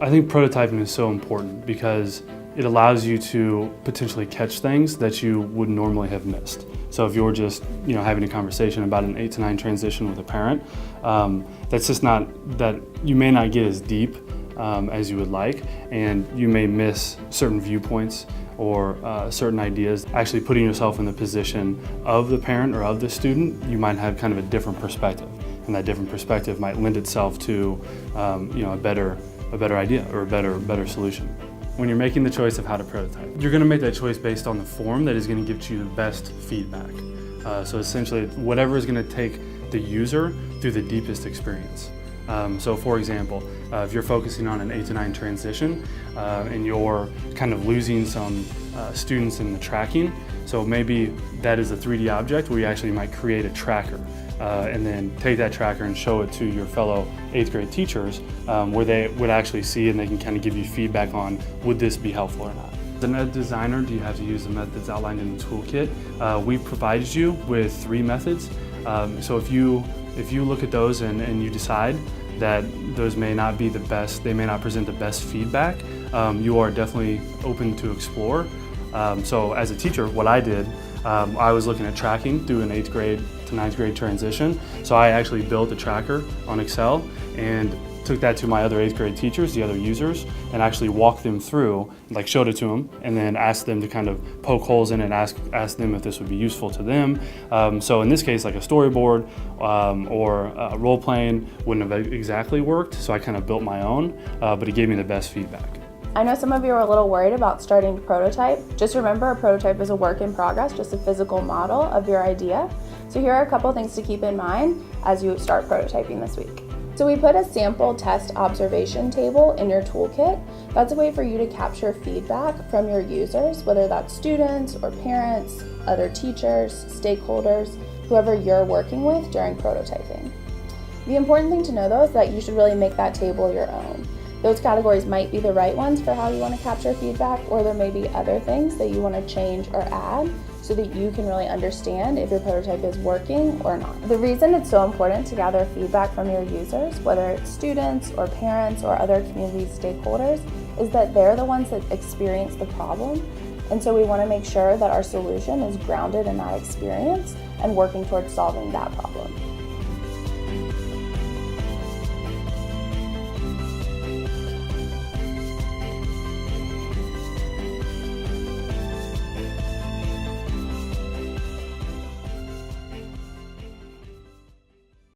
I think prototyping is so important because it allows you to potentially catch things that you would normally have missed. So if you're just having a conversation about an 8 to 9 transition with a parent, that's just not, that you may not get as deep as you would like, and you may miss certain viewpoints or certain ideas. Actually putting yourself in the position of the parent or of the student, you might have kind of a different perspective, and that different perspective might lend itself to a better idea or a better solution. When you're making the choice of how to prototype, you're going to make that choice based on the form that is going to give you the best feedback. So essentially, whatever is going to take the user through the deepest experience. So for example, if you're focusing on an 8 to 9 transition and you're kind of losing some students in the tracking, so maybe that is a 3D object where you actually might create a tracker and then take that tracker and show it to your fellow 8th grade teachers where they would actually see and they can kind of give you feedback on would this be helpful or not. As an ed designer, do you have to use the methods outlined in the toolkit? We provided you with 3 methods. So if you look at those and you decide that those may not be the best, they may not present the best feedback, you are definitely open to explore. So as a teacher, what I did, I was looking at tracking through an 8th grade to 9th grade transition. So I actually built a tracker on Excel and took that to my other 8th grade teachers, the other users, and actually walked them through, like showed it to them, and then asked them to kind of poke holes in it and ask them if this would be useful to them. So in this case, like a storyboard or role playing wouldn't have exactly worked, so I kind of built my own, but it gave me the best feedback. I know some of you are a little worried about starting to prototype. Just remember, a prototype is a work in progress, just a physical model of your idea. So here are a couple things to keep in mind as you start prototyping this week. So we put a sample test observation table in your toolkit. That's a way for you to capture feedback from your users, whether that's students or parents, other teachers, stakeholders, whoever you're working with during prototyping. The important thing to know though is that you should really make that table your own. Those categories might be the right ones for how you want to capture feedback, or there may be other things that you want to change or add so that you can really understand if your prototype is working or not. The reason it's so important to gather feedback from your users, whether it's students or parents or other community stakeholders, is that they're the ones that experience the problem. And so we want to make sure that our solution is grounded in that experience and working towards solving that problem.